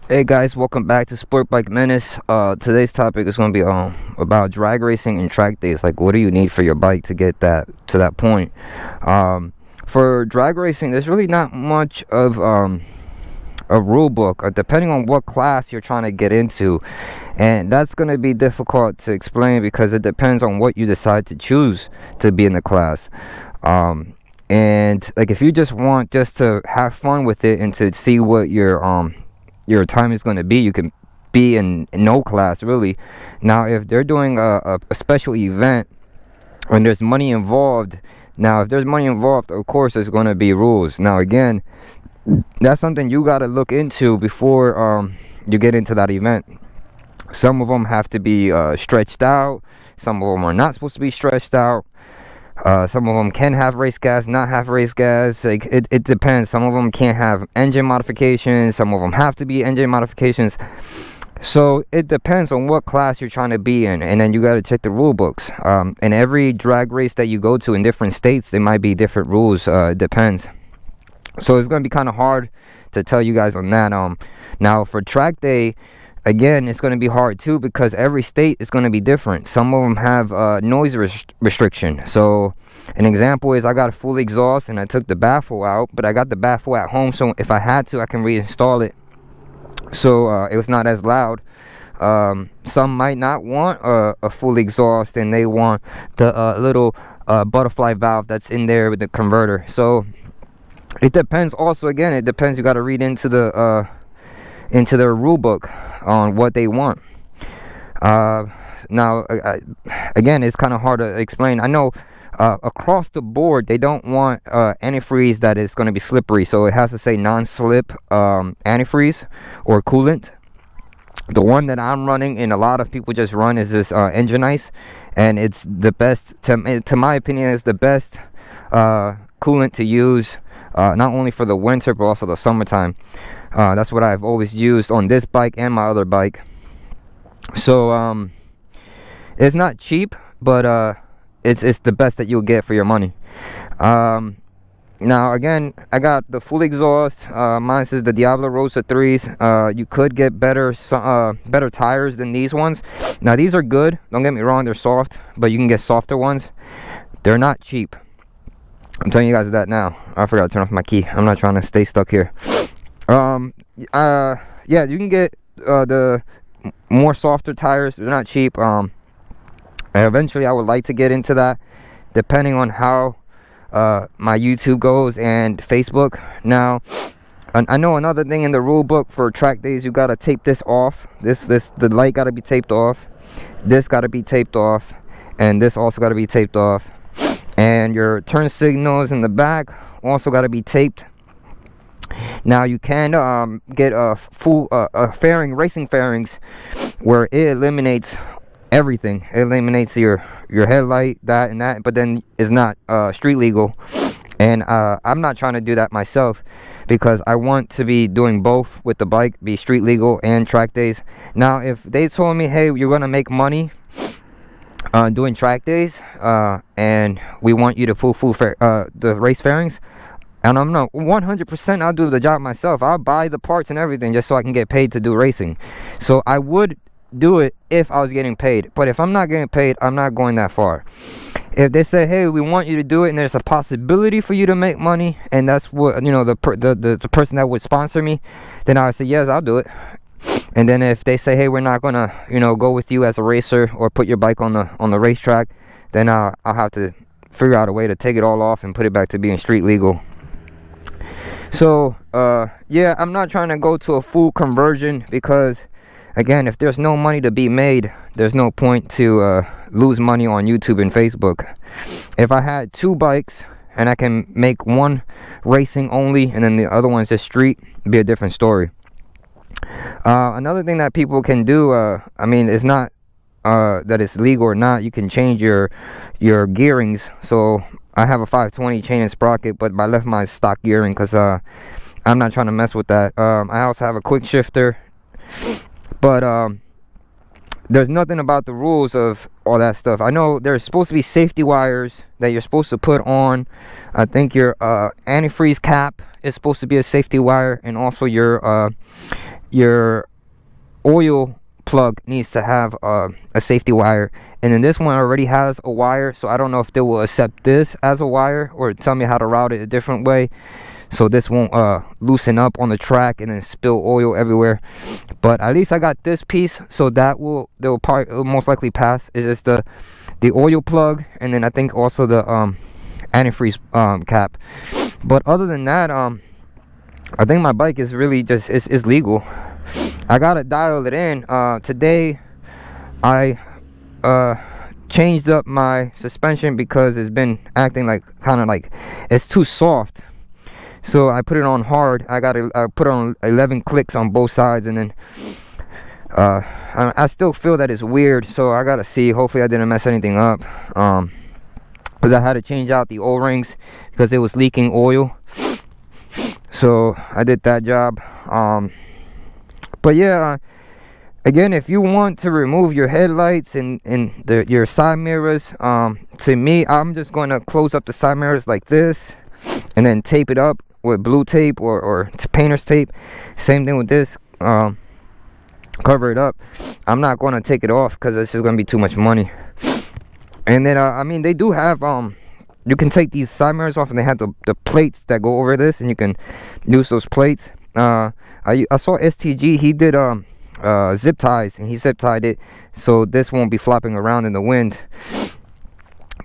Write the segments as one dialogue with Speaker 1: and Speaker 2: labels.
Speaker 1: Hey guys, welcome back to Sport Bike Menace. Today's topic is going to be about drag racing and track days. Like, what do you need for your bike to get that to that point? For drag racing, there's really not much of a rule book, depending on what class you're trying to get into, and that's going to be difficult to explain because it depends on what you decide to choose to be in the class. And like, if you just want to have fun with it and to see what your time is going to be, you can be in no class really. Now if they're doing a special event and there's money involved, of course there's going to be rules. Now again, that's something you got to look into before you get into that event. Some of them have to be stretched out, some of them are not supposed to be stretched out. Some of them can have race gas, not have race gas. Like, it depends. Some of them can't have engine modifications. Some of them have to be engine modifications. So it depends on what class you're trying to be in, and then you got to check the rule books. And every drag race that you go to in different states, there might be different rules. It depends. So it's going to be kind of hard to tell you guys on that. Now for track day, again, it's going to be hard too because every state is going to be different. Some of them have noise restriction. So an example is I got a full exhaust and I took the baffle out, but I got the baffle at home, so if I had to, I can reinstall it, so it was not as loud. Some might not want a full exhaust and they want the little butterfly valve that's in there with the converter. So it depends. Also, again, it depends. You got to read into the rule book on what they want. Now again, it's kind of hard to explain. I know across the board they don't want antifreeze that is going to be slippery, so it has to say non-slip antifreeze or coolant. The one that I'm running and a lot of people just run is this Engine Ice, and it's the best, to my opinion, is the best coolant to use, not only for the winter but also the summertime. That's what I've always used on this bike and my other bike. So it's not cheap, but it's the best that you'll get for your money. Now again, I got the full exhaust. Mine says the Diablo Rosa 3s. You could get better tires than these ones. Now these are good, don't get me wrong, they're soft, but you can get softer ones. They're not cheap, I'm telling you guys that now. I forgot to turn off my key. I'm not trying to stay stuck here. Yeah, you can get the more softer tires. They're not cheap. Eventually I would like to get into that, depending on how my YouTube goes and Facebook. Now I know another thing in the rule book for track days, you gotta tape this off. The light gotta be taped off, this gotta be taped off, and this also gotta be taped off, and your turn signals in the back also gotta be taped. Now you can get a full fairing, racing fairings, where it eliminates everything. It eliminates your headlight, that and that, but then it's not street legal. And I'm not trying to do that myself because I want to be doing both with the bike, be street legal and track days. Now if they told me, hey, you're gonna make money doing track days, and we want you to pull the race fairings, and I'm not 100%, I'll do the job myself. I'll buy the parts and everything just so I can get paid to do racing. So I would do it if I was getting paid, but if I'm not getting paid, I'm not going that far. If they say, hey, we want you to do it and there's a possibility for you to make money, and that's what, you know, the person that would sponsor me, then I would say yes, I'll do it. And then if they say, hey, we're not gonna, you know, go with you as a racer or put your bike on the racetrack, then I'll have to figure out a way to take it all off and put it back to being street legal. So yeah, I'm not trying to go to a full conversion because, again, if there's no money to be made, there's no point to lose money on YouTube and Facebook. If I had two bikes and I can make one racing only and then the other one's just street, it'd be a different story. Another thing that people can do, I mean, it's not that it's legal or not, you can change your gearings. So I have a 520 chain and sprocket, but I left my stock gearing because I'm not trying to mess with that. I also have a quick shifter, but there's nothing about the rules of all that stuff. I know there's supposed to be safety wires that you're supposed to put on. I think your antifreeze cap is supposed to be a safety wire, and also your your oil plug needs to have a safety wire, and then this one already has a wire, so I don't know if they will accept this as a wire or tell me how to route it a different way, so this won't loosen up on the track and then spill oil everywhere. But at least I got this piece, so they'll most likely pass. It's just the oil plug, and then I think also the antifreeze cap. But other than that, I think my bike is really just is legal. I gotta dial it in. Today I changed up my suspension because it's been acting like kind of like it's too soft, so I put it on hard. I put on 11 clicks on both sides, and then I still feel that it's weird, so I gotta see. Hopefully I didn't mess anything up, because I had to change out the O-rings because it was leaking oil, so I did that job. But yeah, again, if you want to remove your headlights and your side mirrors, to me, I'm just going to close up the side mirrors like this and then tape it up with blue tape or painter's tape. Same thing with this, cover it up. I'm not going to take it off because it's just going to be too much money. And then I mean, they do have you can take these side mirrors off, and they have the plates that go over this, and you can use those plates. I saw STG, he did zip ties, and he zip tied it so this won't be flopping around in the wind.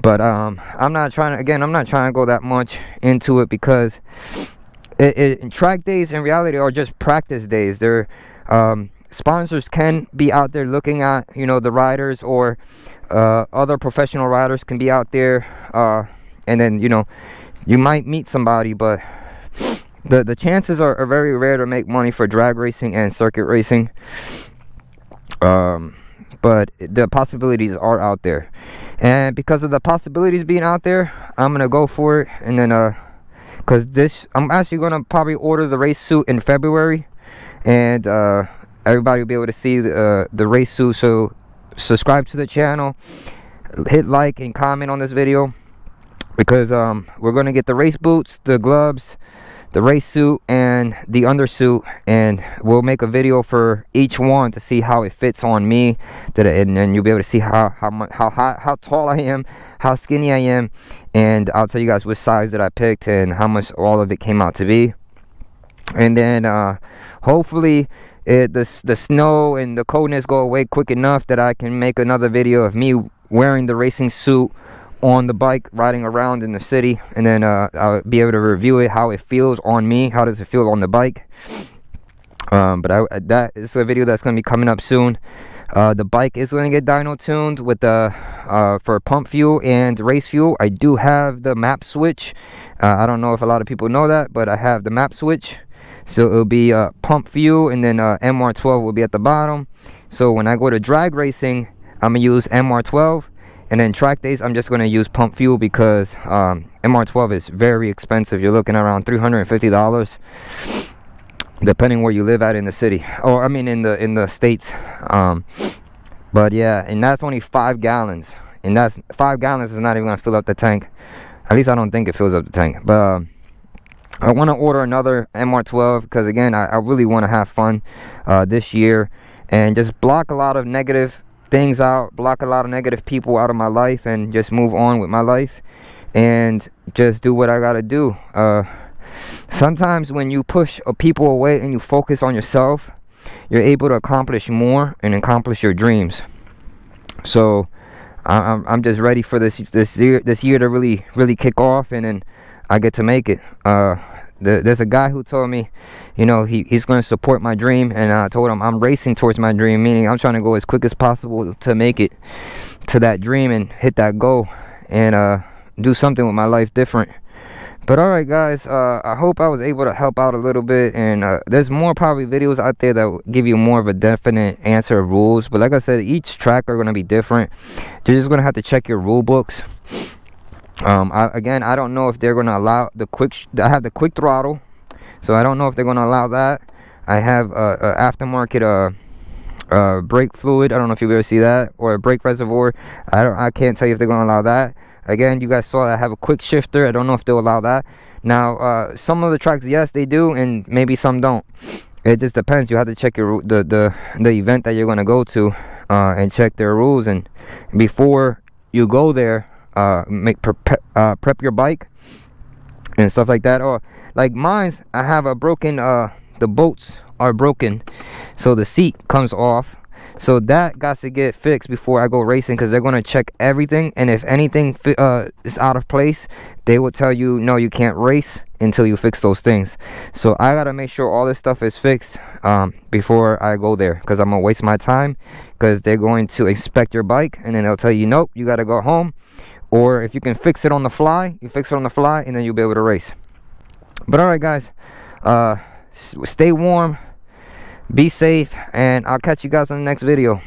Speaker 1: But I'm not trying to go that much into it, because track days in reality are just practice days. They're sponsors can be out there looking at, you know, the riders, or other professional riders can be out there, and then, you know, you might meet somebody, but the chances are very rare to make money for drag racing and circuit racing. But the possibilities are out there, and because of the possibilities being out there, I'm gonna go for it. And then because I'm actually gonna probably order the race suit in February, and everybody will be able to see the race suit. So subscribe to the channel, hit like and comment on this video, because we're gonna get the race boots, the gloves, the race suit, and the undersuit, and we'll make a video for each one to see how it fits on me, and then you'll be able to see how tall I am, how skinny I am, and I'll tell you guys which size that I picked and how much all of it came out to be. And then hopefully the snow and the coldness go away quick enough that I can make another video of me wearing the racing suit on the bike, riding around in the city, and then I'll be able to review it, how it feels on me, how does it feel on the bike. But that is a video that's going to be coming up soon. The bike is going to get dyno tuned with the for pump fuel and race fuel. I do have the map switch. I don't know if a lot of people know that, but I have the map switch, so it'll be pump fuel, and then MR12 will be at the bottom. So when I go to drag racing, I'm gonna use MR12. And then track days, I'm just going to use pump fuel, because MR12 is very expensive. You're looking around $350, depending where you live at in the city, or I mean in the states. But yeah, and that's only 5 gallons, and that's 5 gallons is not even going to fill up the tank. At least I don't think it fills up the tank. But I want to order another MR12, because again, I really want to have fun this year, and just block a lot of negative things out, block a lot of negative people out of my life, and just move on with my life and just do what I gotta do. Sometimes when you push people away and you focus on yourself, you're able to accomplish more and accomplish your dreams. So I'm just ready for this year to really kick off, and then I get to make it. There's a guy who told me, you know, he's going to support my dream, and I told him I'm racing towards my dream, meaning I'm trying to go as quick as possible to make it to that dream and hit that goal, and do something with my life different. But alright guys, I hope I was able to help out a little bit, and there's more probably videos out there that will give you more of a definite answer of rules. But like I said, each track are going to be different. You're just going to have to check your rule books. Again, I don't know if they're going to allow the I have the quick throttle, so I don't know if they're going to allow that. I have a aftermarket brake fluid. I don't know if you ever see that, or a brake reservoir. I can't tell you if they're going to allow that. Again, you guys saw that I have a quick shifter. I don't know if they'll allow that. Now, some of the tracks, yes, they do, and maybe some don't. it just depends. You have to check your the event that you're gonna go to, and check their rules. And before you go there, prep your bike and stuff like that. Or like mine's, I have a broken. The bolts are broken, so the seat comes off. So that got to get fixed before I go racing, because they're going to check everything, and if anything is out of place, they will tell you no, you can't race until you fix those things. So I got to make sure all this stuff is fixed before I go there, because I'm going to waste my time, because they're going to inspect your bike and then they'll tell you nope, you got to go home. Or if you can fix it on the fly, you fix it on the fly, and then you'll be able to race. But alright guys, stay warm, be safe, and I'll catch you guys on the next video.